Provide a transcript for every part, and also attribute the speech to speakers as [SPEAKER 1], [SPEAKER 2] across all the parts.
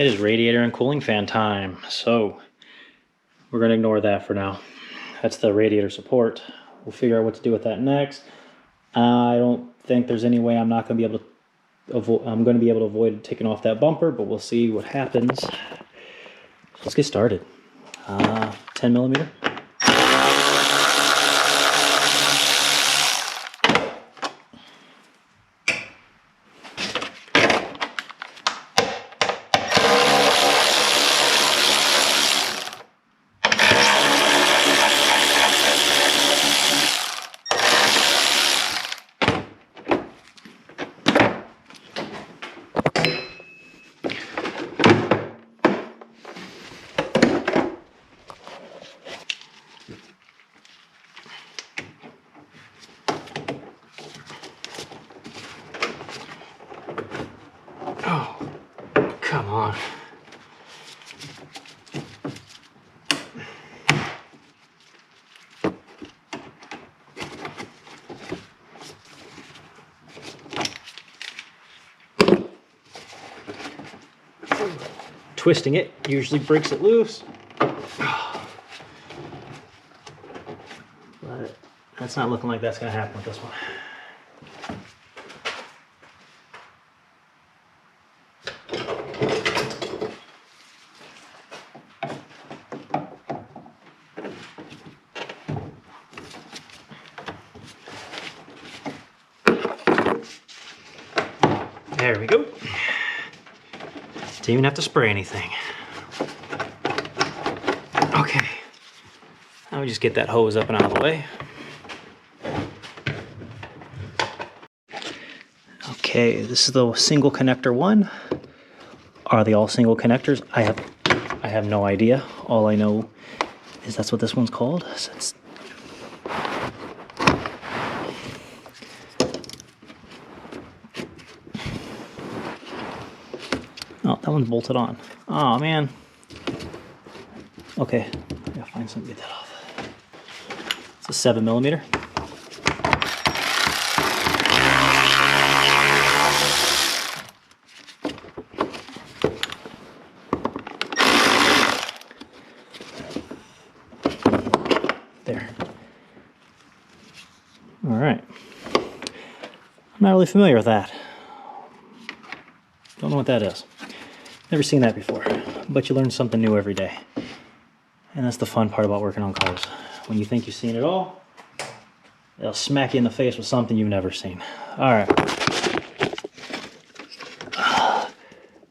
[SPEAKER 1] It is radiator and cooling fan time, so we're going to ignore that for now. That's the radiator support. We'll figure out what to do with that next. I don't think there's any way I'm not going to be able to avoid taking off that bumper, but we'll see what happens. Let's get started. 10 millimeter. Oh, come on. Twisting it usually breaks it loose. But that's not looking like that's going to happen with this one. There we go. Didn't even have to spray anything. Okay. Now we just get that hose up and out of the way. Okay, this is the single connector one. Are they all single connectors? I have no idea. All I know is that's what this one's called. So it's oh, that one's bolted on. Oh man. Okay, I gotta find something to get that off. It's a 7 millimeter. There. All right. I'm not really familiar with that. Don't know what that is. Never seen that before, but you learn something new every day. And that's the fun part about working on cars. When you think you've seen it all, they'll smack you in the face with something you've never seen. All right.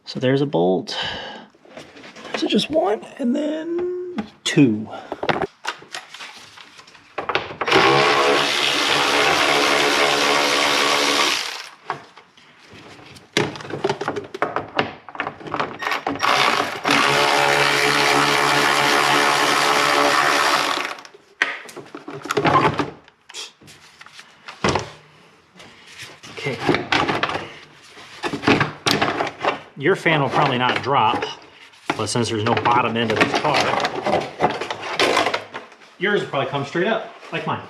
[SPEAKER 1] So there's a bolt. So just one and then two. Okay. Your fan will probably not drop, but since there's no bottom end of this car, yours will probably come straight up, like mine.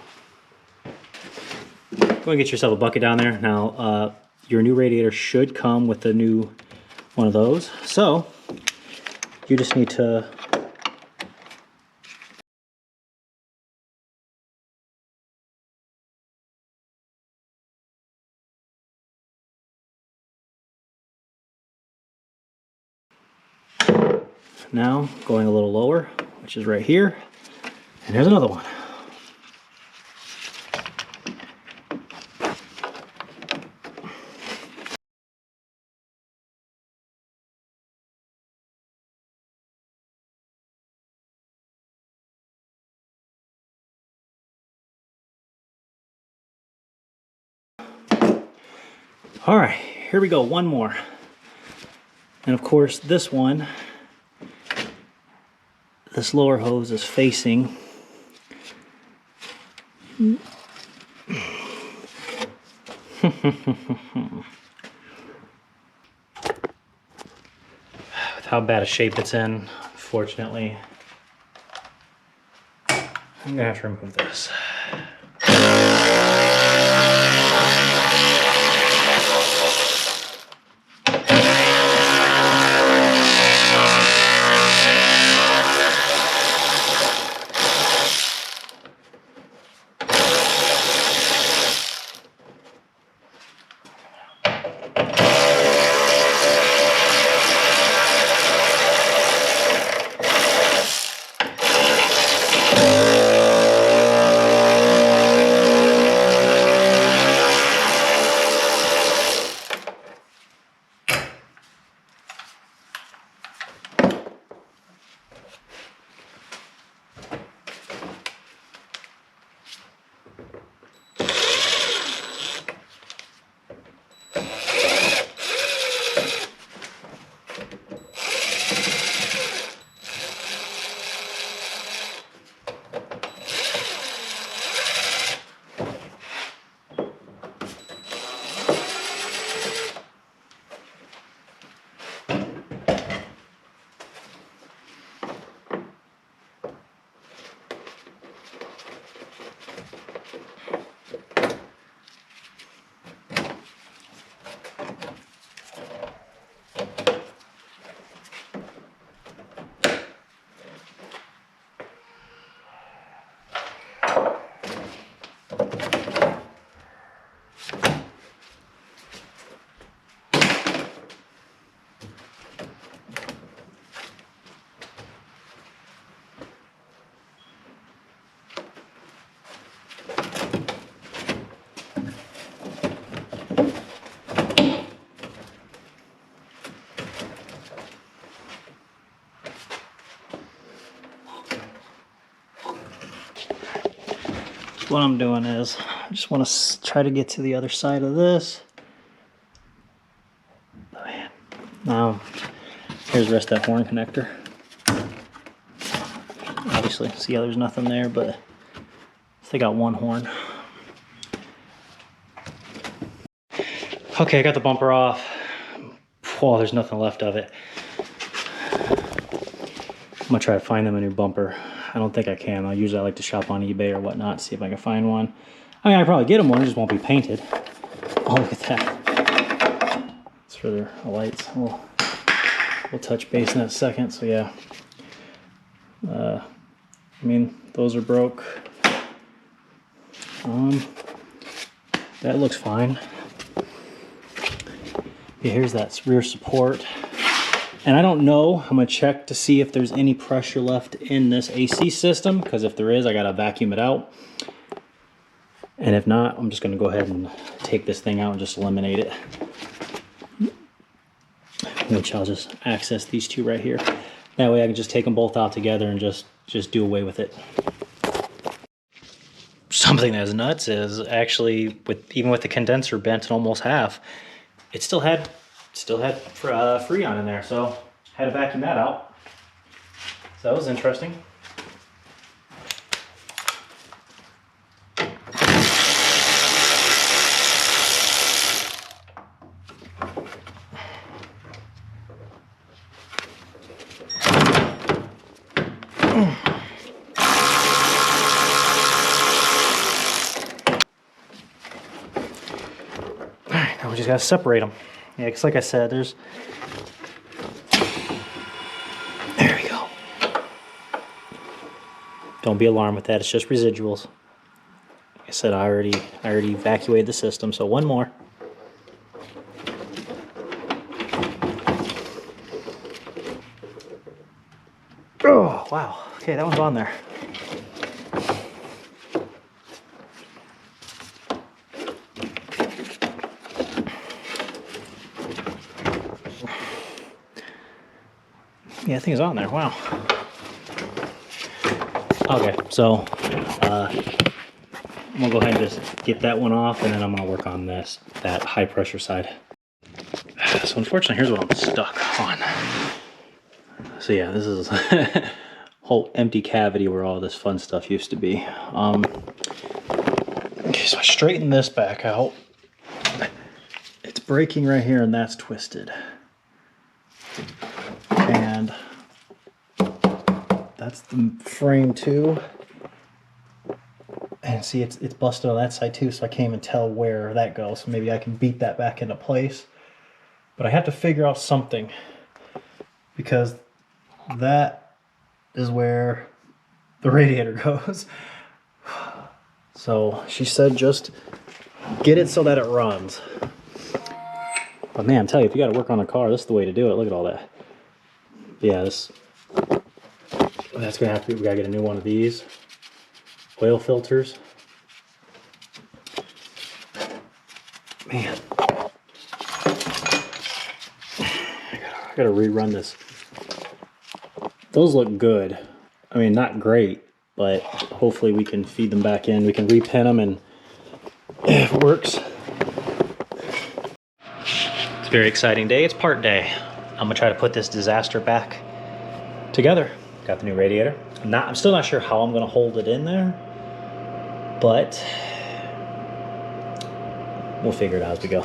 [SPEAKER 1] Go and get yourself a bucket down there. Now, your new radiator should come with a new one of those. So, you just need to now going a little lower, which is right here, and there's another one. All right, here we go, one more. And of course, this one, this lower hose is facing with how bad a shape it's in, unfortunately, I'm gonna have to remove this. what I'm doing is I just want to try to get to the other side of this. Oh, man. Now, here's the rest of that horn connector. Obviously, see how there's nothing there, but they got one horn. Okay, I got the bumper off. Oh, there's nothing left of it. I'm gonna try to find them a new bumper. I don't think I can. I like to shop on eBay or whatnot, see if I can find one. I mean, I probably get them one, it just won't be painted. Oh, look at that. It's for their lights. We'll touch base in a second, so yeah. I mean, those are broke. That looks fine. Yeah, here's that rear support. And I don't know, I'm gonna check to see if there's any pressure left in this AC system, because if there is, I gotta vacuum it out. And if not, I'm just gonna go ahead and take this thing out and just eliminate it. Which I'll just access these two right here. That way I can just take them both out together and just do away with it. Something that's nuts is actually, even with the condenser bent in almost half, it still had Freon in there, so had to vacuum that out. So that was interesting. Alright, now we just gotta separate them. Yeah, because like I said, there we go. Don't be alarmed with that, it's just residuals. Like I said, I already evacuated the system, so one more. Oh, wow. Okay, that one's on there. Yeah, I think it's on there. Wow. Okay, so I'm gonna go ahead and just get that one off, and then I'm gonna work on that high pressure side. So unfortunately, here's what I'm stuck on. So yeah, this is a whole empty cavity where all this fun stuff used to be. Okay, so I straighten this back out. It's breaking right here, and that's twisted. And that's the frame too. And see, it's busted on that side too, so I can't even tell where that goes. So maybe I can beat that back into place. But I have to figure out something, because that is where the radiator goes. So she said just get it so that it runs. But man, I'm telling you, if you got to work on a car, this is the way to do it. Look at all that. Yeah, that's gonna have to be. We gotta get a new one of these oil filters. Man, I gotta rerun this. Those look good. I mean, not great, but hopefully we can feed them back in. We can repin them, and if it works. It's a very exciting day. It's part day. I'm gonna try to put this disaster back together. Got the new radiator. I'm still not sure how I'm gonna hold it in there, but we'll figure it out as we go.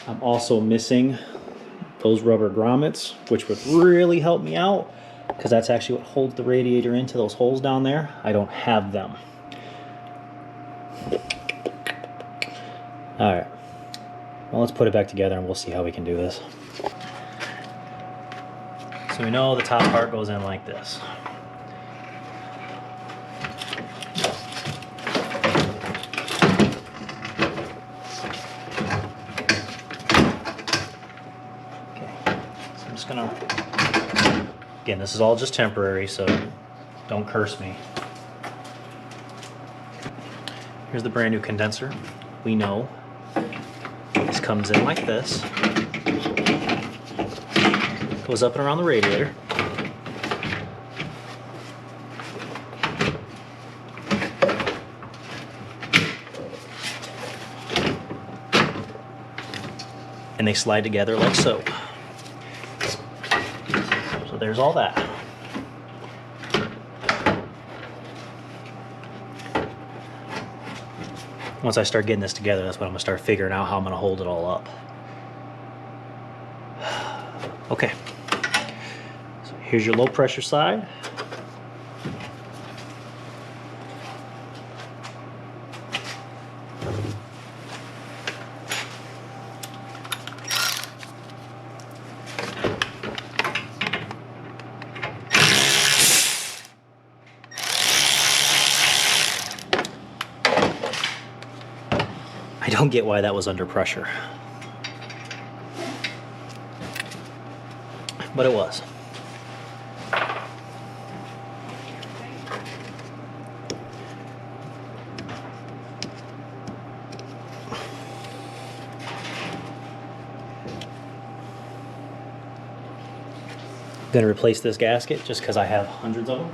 [SPEAKER 1] I'm also missing those rubber grommets, which would really help me out, because that's actually what holds the radiator into those holes down there. I don't have them. All right, well, let's put it back together and we'll see how we can do this. So we know the top part goes in like this. Again, this is all just temporary, so don't curse me. Here's the brand new condenser. We know this comes in like this. goes up and around the radiator. And they slide together like so. So there's all that. Once I start getting this together, that's when I'm gonna start figuring out how I'm gonna hold it all up. Okay, so here's your low pressure side. I don't get why that was under pressure, but it was. I'm gonna replace this gasket just because I have hundreds of them.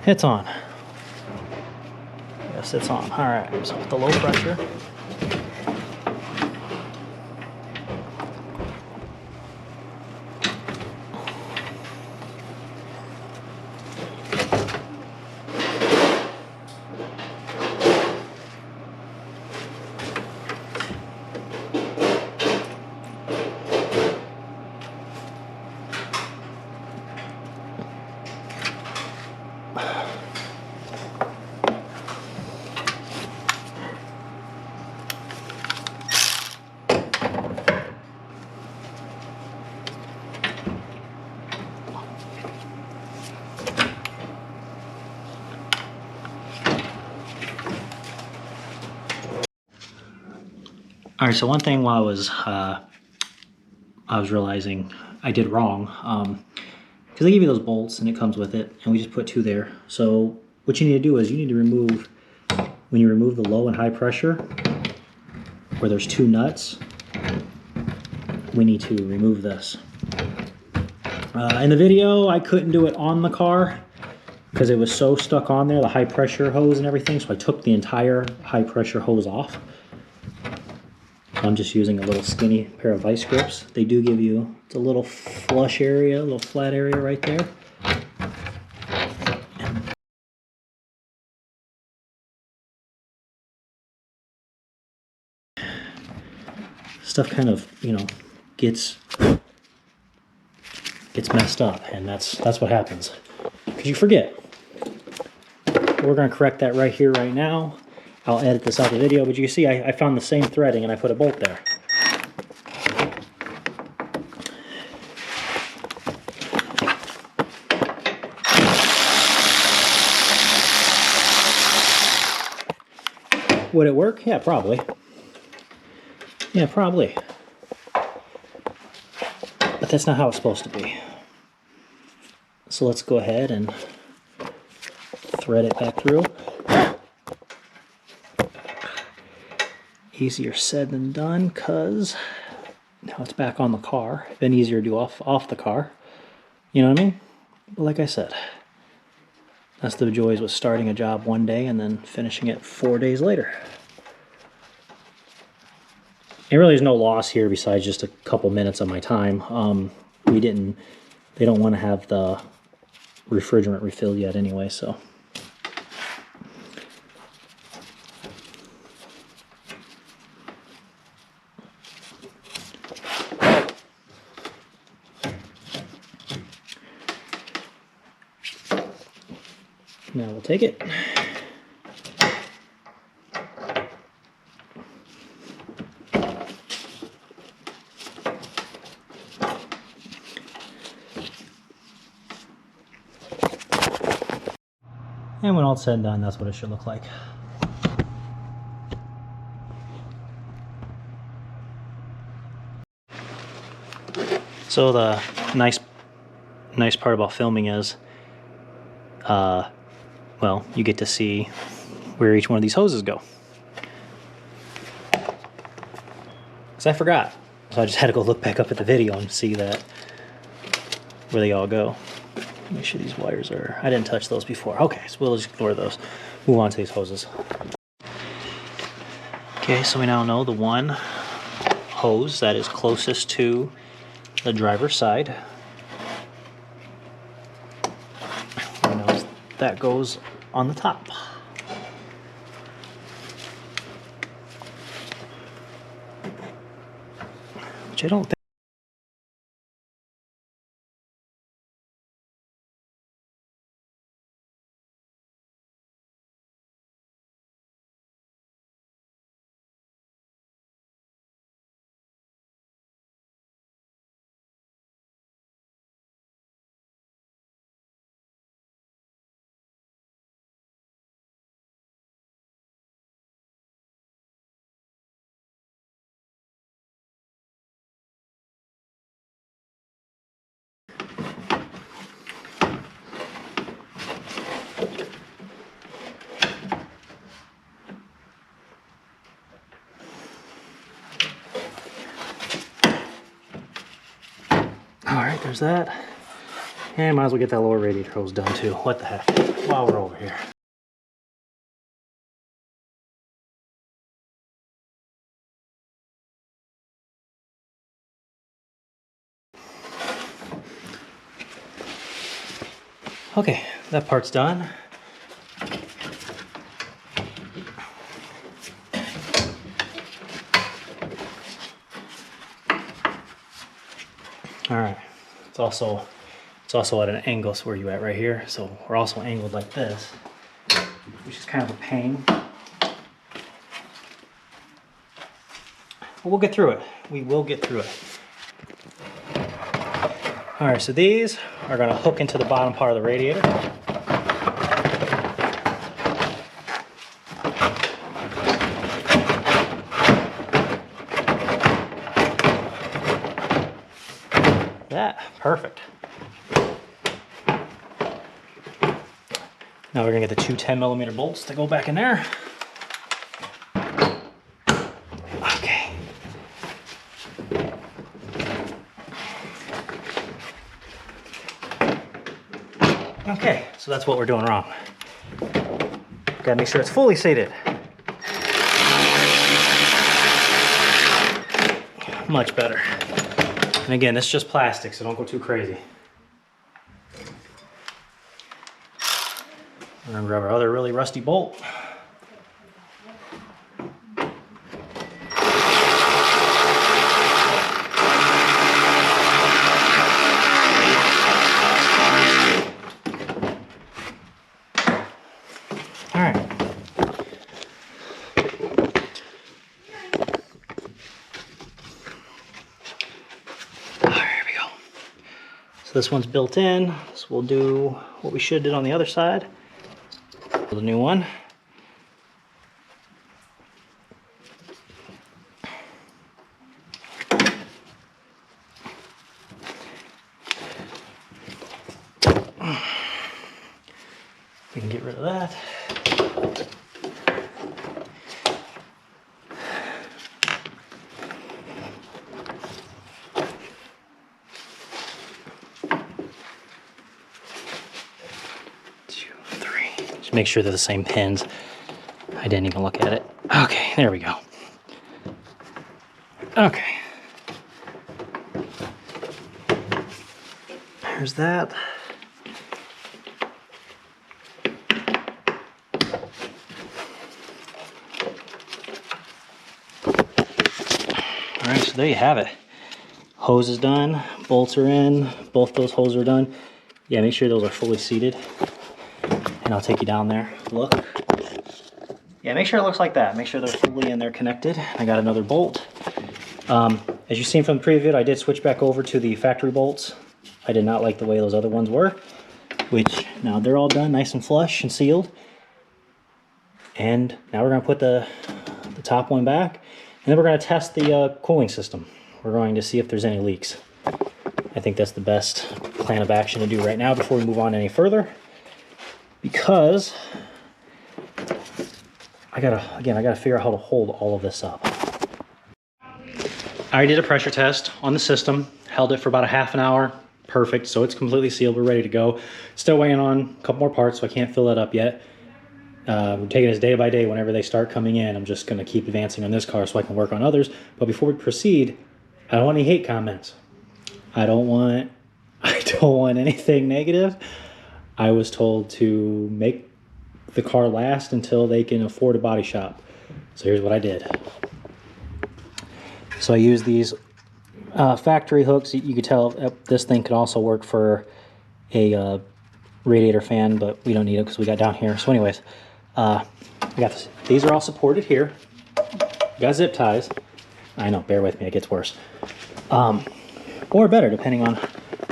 [SPEAKER 1] It's on. Yes, it's on. All right, so with the low pressure. All right, so one thing while I was realizing I did wrong, because they give you those bolts and it comes with it, and we just put 2 there. So what you need to do is you need to remove, when you remove the low and high pressure, where there's 2 nuts, we need to remove this. In the video, I couldn't do it on the car because it was so stuck on there, the high pressure hose and everything, so I took the entire high pressure hose off. I'm just using a little skinny pair of vice grips. They do give you, it's a little flush area, a little flat area right there. Stuff kind of, you know, gets messed up, and that's what happens. Because you forget. We're going to correct that right here, right now. I'll edit this out of the video, but you can see I found the same threading and I put a bolt there. Would it work? Yeah, probably. Yeah, probably. But that's not how it's supposed to be. So let's go ahead and thread it back through. Easier said than done, because now it's back on the car. Been easier to do off the car. You know what I mean? But like I said, that's the joys with starting a job one day and then finishing it 4 days later. There really is no loss here besides just a couple minutes of my time. They don't want to have the refrigerant refilled yet anyway, so. Now we'll take it. And when all said and done, that's what it should look like. So the nice part about filming is, well, you get to see where each one of these hoses go. Because I forgot. So I just had to go look back up at the video and see that where they all go. Make sure these wires are, I didn't touch those before. Okay, so we'll just ignore those. Move on to these hoses. Okay, so we now know the one hose that is closest to the driver's side. We know that goes on the top. Which I don't think. Alright, there's that. And might as well get that lower radiator hose done too. What the heck, while we're over here. Okay, that part's done. Alright, it's also at an angle, so where you at right here. So we're also angled like this, which is kind of a pain. But we'll get through it. We will get through it. Alright, so these are going to hook into the bottom part of the radiator. Perfect. Now we're going to get the two 10mm bolts to go back in there. Okay. Okay, so that's what we're doing wrong. Gotta make sure it's fully seated. Much better. And again, this is just plastic, so don't go too crazy. We're gonna grab our other really rusty bolt. All right. This one's built in, so we'll do what we should have did on the other side. The new one. We can get rid of that. Make sure they're the same pins. I didn't even look at it. Okay, there we go. Okay. There's that. All right, so there you have it. Hose is done, bolts are in, both those hoses are done. Yeah, make sure those are fully seated. And I'll take you down there. Look. Yeah, make sure it looks like that. Make sure they're fully in there connected. I got another bolt. As you've seen from the preview, I did switch back over to the factory bolts. I did not like the way those other ones were, which now they're all done, nice and flush and sealed. And now we're going to put the top one back, and then we're going to test the cooling system. We're going to see if there's any leaks. I think that's the best plan of action to do right now before we move on any further. Because I gotta figure out how to hold all of this up. I did a pressure test on the system, held it for about a half an hour. Perfect, so it's completely sealed, we're ready to go. Still waiting on a couple more parts, so I can't fill it up yet. We're taking this day by day. Whenever they start coming in, I'm just gonna keep advancing on this car so I can work on others. But before we proceed, I don't want any hate comments. I don't want anything negative. I was told to make the car last until they can afford a body shop. So here's what I did. So I used these factory hooks. You could tell this thing could also work for a radiator fan, but we don't need it because we got down here. So anyways, I got this. These are all supported here. Got zip ties. I know, bear with me, it gets worse. Or better, depending on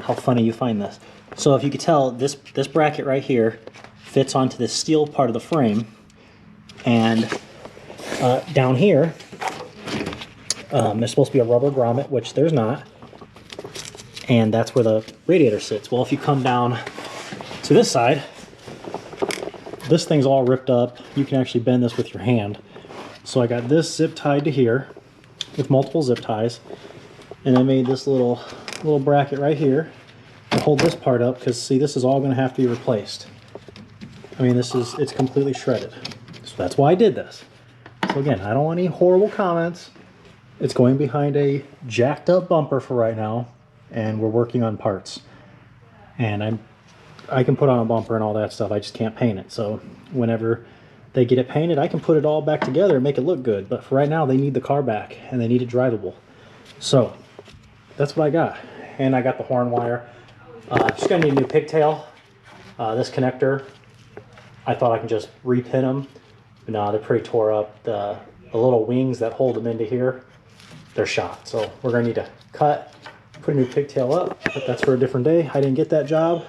[SPEAKER 1] how funny you find this. So if you could tell, this bracket right here fits onto this steel part of the frame. And down here, there's supposed to be a rubber grommet, which there's not. And that's where the radiator sits. Well, if you come down to this side, this thing's all ripped up. You can actually bend this with your hand. So I got this zip tied to here with multiple zip ties. And I made this little bracket right here to hold this part up, because see, this is all gonna have to be replaced. I mean, it's completely shredded. So that's why I did this. So again, I don't want any horrible comments. It's going behind a jacked up bumper for right now, and we're working on parts. And I can put on a bumper and all that stuff, I just can't paint it. So whenever they get it painted, I can put it all back together and make it look good. But for right now, they need the car back, and they need it drivable. So that's what I got. And I got the horn wire. Just gonna need a new pigtail. This connector, I thought I could just repin them, but no, they're pretty tore up. The little wings that hold them into here, they're shot. So we're gonna need to cut, put a new pigtail up, but that's for a different day. I didn't get that job.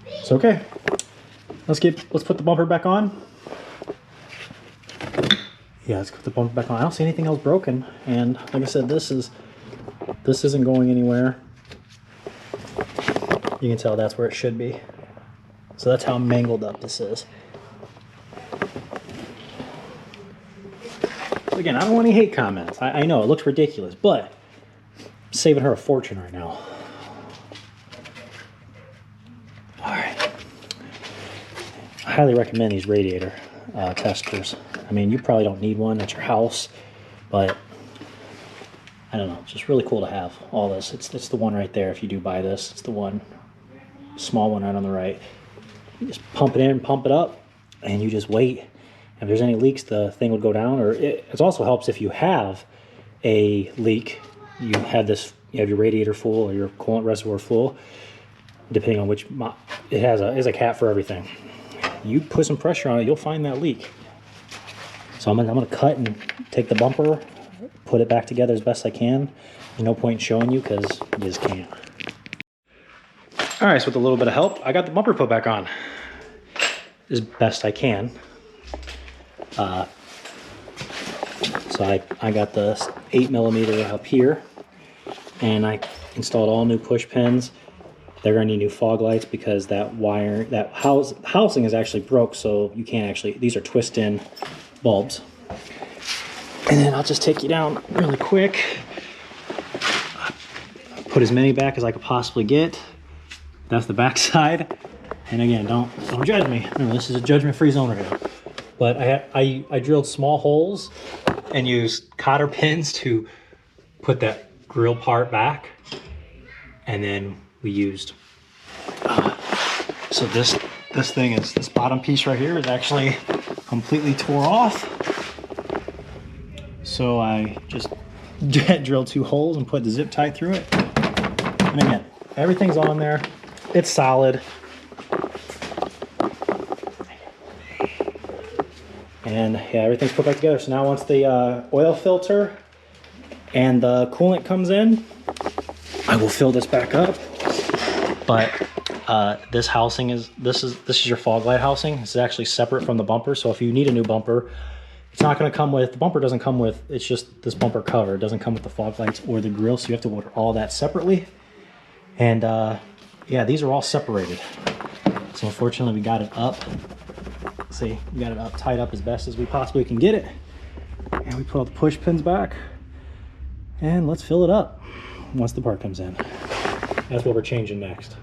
[SPEAKER 1] It's okay. Let's put the bumper back on. Yeah, let's put the bumper back on. I don't see anything else broken. And like I said, this isn't going anywhere. You can tell that's where it should be. So that's how mangled up this is. So again, I don't want any hate comments. I know it looks ridiculous, but I'm saving her a fortune right now. All right. I highly recommend these radiator testers. I mean, you probably don't need one at your house, but I don't know, it's just really cool to have all this. It's the one right there if you do buy this. It's the one, small one right on the right. You just pump it in, pump it up, and you just wait. If there's any leaks, the thing would go down. Or it also helps if you have a leak. You have your radiator full or your coolant reservoir full, depending on which it has a cap for everything. You put some pressure on it, you'll find that leak. So I'm gonna cut and take the bumper, put it back together as best I can. There's no point in showing you because you just can't. All right, so with a little bit of help, I got the bumper put back on as best I can. So I got the 8mm up here, and I installed all new push pins. They're gonna need new fog lights because that wire, that housing is actually broke, so you can't actually, these are twist-in bulbs. And then I'll just take you down really quick. Put as many back as I could possibly get. That's the back side. And again, don't judge me. Remember, this is a judgment-free zone right here. But I drilled small holes and used cotter pins to put that grill part back. And then we used, so this thing is, this bottom piece right here is actually completely tore off. So I just drilled 2 holes and put the zip tie through it. And again, everything's on there. It's solid. And yeah, everything's put back together. So now once the oil filter and the coolant comes in, I will fill this back up. But this housing this is your fog light housing. This is actually separate from the bumper. So if you need a new bumper, it's not going to come with, the bumper doesn't come with, it's just this bumper cover. It doesn't come with the fog lights or the grill. So you have to order all that separately. And yeah, these are all separated. So unfortunately we got it up. See, we got it up, tied up as best as we possibly can get it. And we put all the push pins back. And let's fill it up once the part comes in. That's what we're changing next.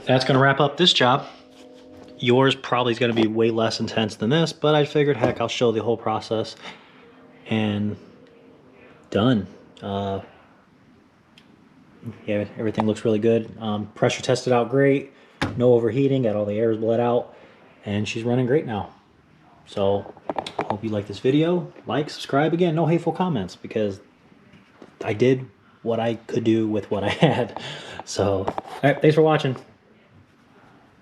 [SPEAKER 1] That's gonna wrap up this job. Yours probably is gonna be way less intense than this, but I figured, heck, I'll show the whole process. And done. Yeah, everything looks really good. Pressure tested out great. No overheating, got all the airs bled out, and she's running great now. So, hope you like this video. Like, subscribe. Again, no hateful comments, because I did what I could do with what I had. So, all right, thanks for watching.